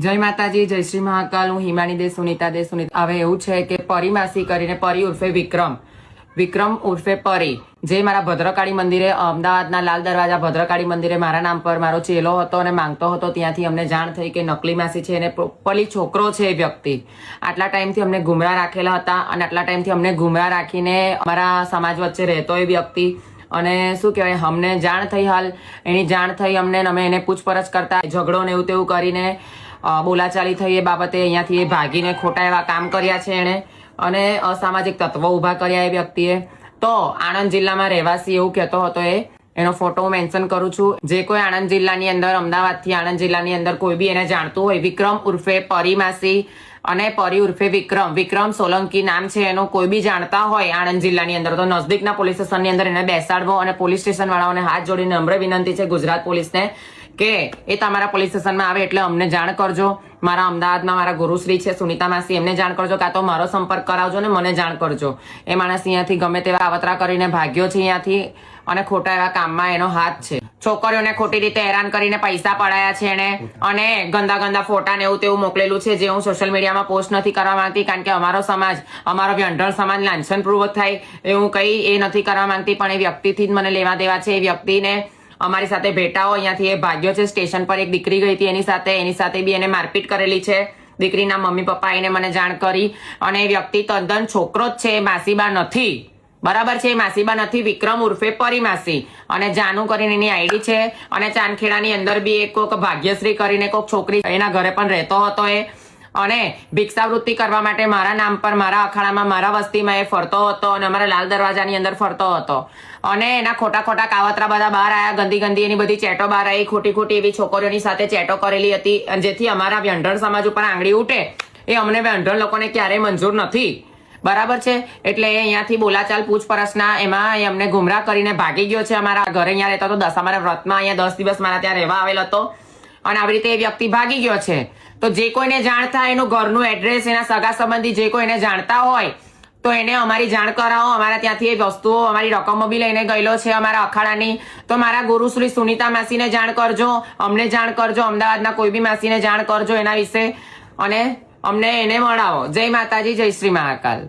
જય માતાજી, જય શ્રી મહાકાલ. હું હિમાની દે સુનીતા દે સુનીતા. હવે એવું છે કે પરી માસી કરીને પરી ઉર્ફે વિક્રમ ઉર્ફે પરી, જે મારા ભદ્રકાળી મંદિરે, અમદાવાદના લાલ દરવાજા ભદ્રકાળી મંદિરે મારા નામ પર મારો ચેલો હતો અને માંગતો હતો. ત્યાંથી અમને જાણ થઈ કે નકલી માસી છે અને પ્રોપરલી છોકરો છે એ વ્યક્તિ. આટલા ટાઈમથી અમને ગુમરાહ રાખેલા હતા અને આટલા ટાઈમથી અમને ગુમરાહ રાખીને અમારા સમાજ વચ્ચે રહેતો એ વ્યક્તિ. અને શું કહેવાય, અમને જાણ થઈ, હાલ એની જાણ થઈ અમને, અમે એને પૂછપરછ કરતા ઝઘડો ને એવું તેવું કરીને બોલાચાલી થઈ એ બાબતે અહીંયાથી એ ભાગીને ખોટા એવા કામ કર્યા છે એણે અને અસામાજિક તત્વો ઉભા કર્યા એ વ્યક્તિએ. તો આણંદ જિલ્લામાં રહેવાસી એવું કહેતો હતો એનો ફોટો હું મેન્શન કરું છું. જે કોઈ આણંદ જિલ્લાની અંદર, અમદાવાદથી આણંદ જિલ્લાની અંદર કોઈ બી એને જાણતું હોય, વિક્રમ ઉર્ફે પરી માસી અને પરી ઉર્ફે વિક્રમ સોલંકી નામ છે એનું, કોઈ બી જાણતા હોય આણંદ જિલ્લાની અંદર, તો નજદીકના પોલીસ સ્ટેશનની અંદર એને બેસાડવો. અને પોલીસ સ્ટેશન વાળાઓને હાથ જોડીને નમ્ર વિનંતી છે ગુજરાત પોલીસને કે એ તમારા પોલીસ સ્ટેશનમાં આવે એટલે અમને જાણ કરજો. મારા અમદાવાદમાં મારા ગુરુશ્રી છે સુનીતા માસી, એમને જાણ કરજો, કાં તો મારો સંપર્ક કરાવજો ને મને જાણ કરજો. એ માણસ અહીંયાથી ગમે તેવા આવતરા કરીને ભાગ્યો છે અહીંયાથી અને ખોટા એવા કામમાં એનો હાથ છે. છોકરીઓને ખોટી રીતે હેરાન કરીને પૈસા પડાયા છે એને અને ગંદા ફોટા ને એવું તેવું મોકલેલું છે, જે હું સોશિયલ મીડિયામાં પોસ્ટ નથી કરવા માંગતી, કારણ કે અમારો સમાજ, અમારો વ્યંઢળ સમાજ લાંછન પૂર્વક થાય એવું કંઈ એ નથી કરવા માંગતી. પણ એ વ્યક્તિથી જ મને લેવા દેવા છે. એ વ્યક્તિને અમારી સાથે ભેટાઓ, અહીંયાથી એ ભાગ્યો છે. સ્ટેશન પર એક દીકરી ગઈ હતી એની સાથે બી એને મારપીટ કરેલી છે. દીકરીના મમ્મી પપ્પા એને મને જાણ કરી અને એ વ્યક્તિ તદ્દન છોકરો જ છે, માસીબા નથી. બરાબર છે, માસીબા નથી, વિક્રમ ઉર્ફે પરી માસી. અને જાનુ કરીને એની આઈડી છે. અને ચાંદખેડાની અંદર બી એક કોઈક ભાગ્યશ્રી કરીને કોઈક છોકરી એના ઘરે પણ રહેતો હતો એ. અને ભિક્ષાવૃત્તિ કરવા માટે મારા નામ પર, મારા અખાડામાં, મારા વસ્તીમાં એ ફરતો હતો અને અમારા લાલ દરવાજાની અંદર ફરતો હતો. અને એના ખોટા કાવતરા બધા બહાર આવ્યા, ગંદી એની બધી ચેટો બહાર આવી, ખોટી એવી છોકરીઓની સાથે ચેટો કરેલી હતી. જેથી અમારા વ્યંઢળ સમાજ ઉપર આંગળી ઉઠે એ અમને વ્યંઢળ લોકોને ક્યારેય મંજૂર નથી. બરાબર છે, એટલે અહીંયાથી બોલાચાલ પૂછપરછના એમાં અમને ગુમરાહ કરીને ભાગી ગયો છે. અમારા ઘરે અહીંયા રહેતો હતો, અમારા વ્રતમાં અહીંયા 10 દિવસ મારા ત્યાં રહેવા આવેલો હતો અને આવી રીતે એ વ્યક્તિ ભાગી ગયો છે. તો જે કોઈને જાણ થાય, એનું ઘરનું એડ્રેસ, એના સગા સંબંધી જે કોઈ એને જાણતા હોય તો એને અમારી જાણ કરાવો. અમારા ત્યાંથી એ વસ્તુઓ, અમારી રકમો બી લઈને ગયેલો છે અમારા અખાડાની. તો મારા ગુરુશ્રી સુનીતા માસીને જાણ કરજો, અમને જાણ કરજો, અમદાવાદના કોઈ બી માસીને જાણ કરજો એના વિશે અને અમને એને મળાવો. જય માતાજી, જય શ્રી મહાકાલ.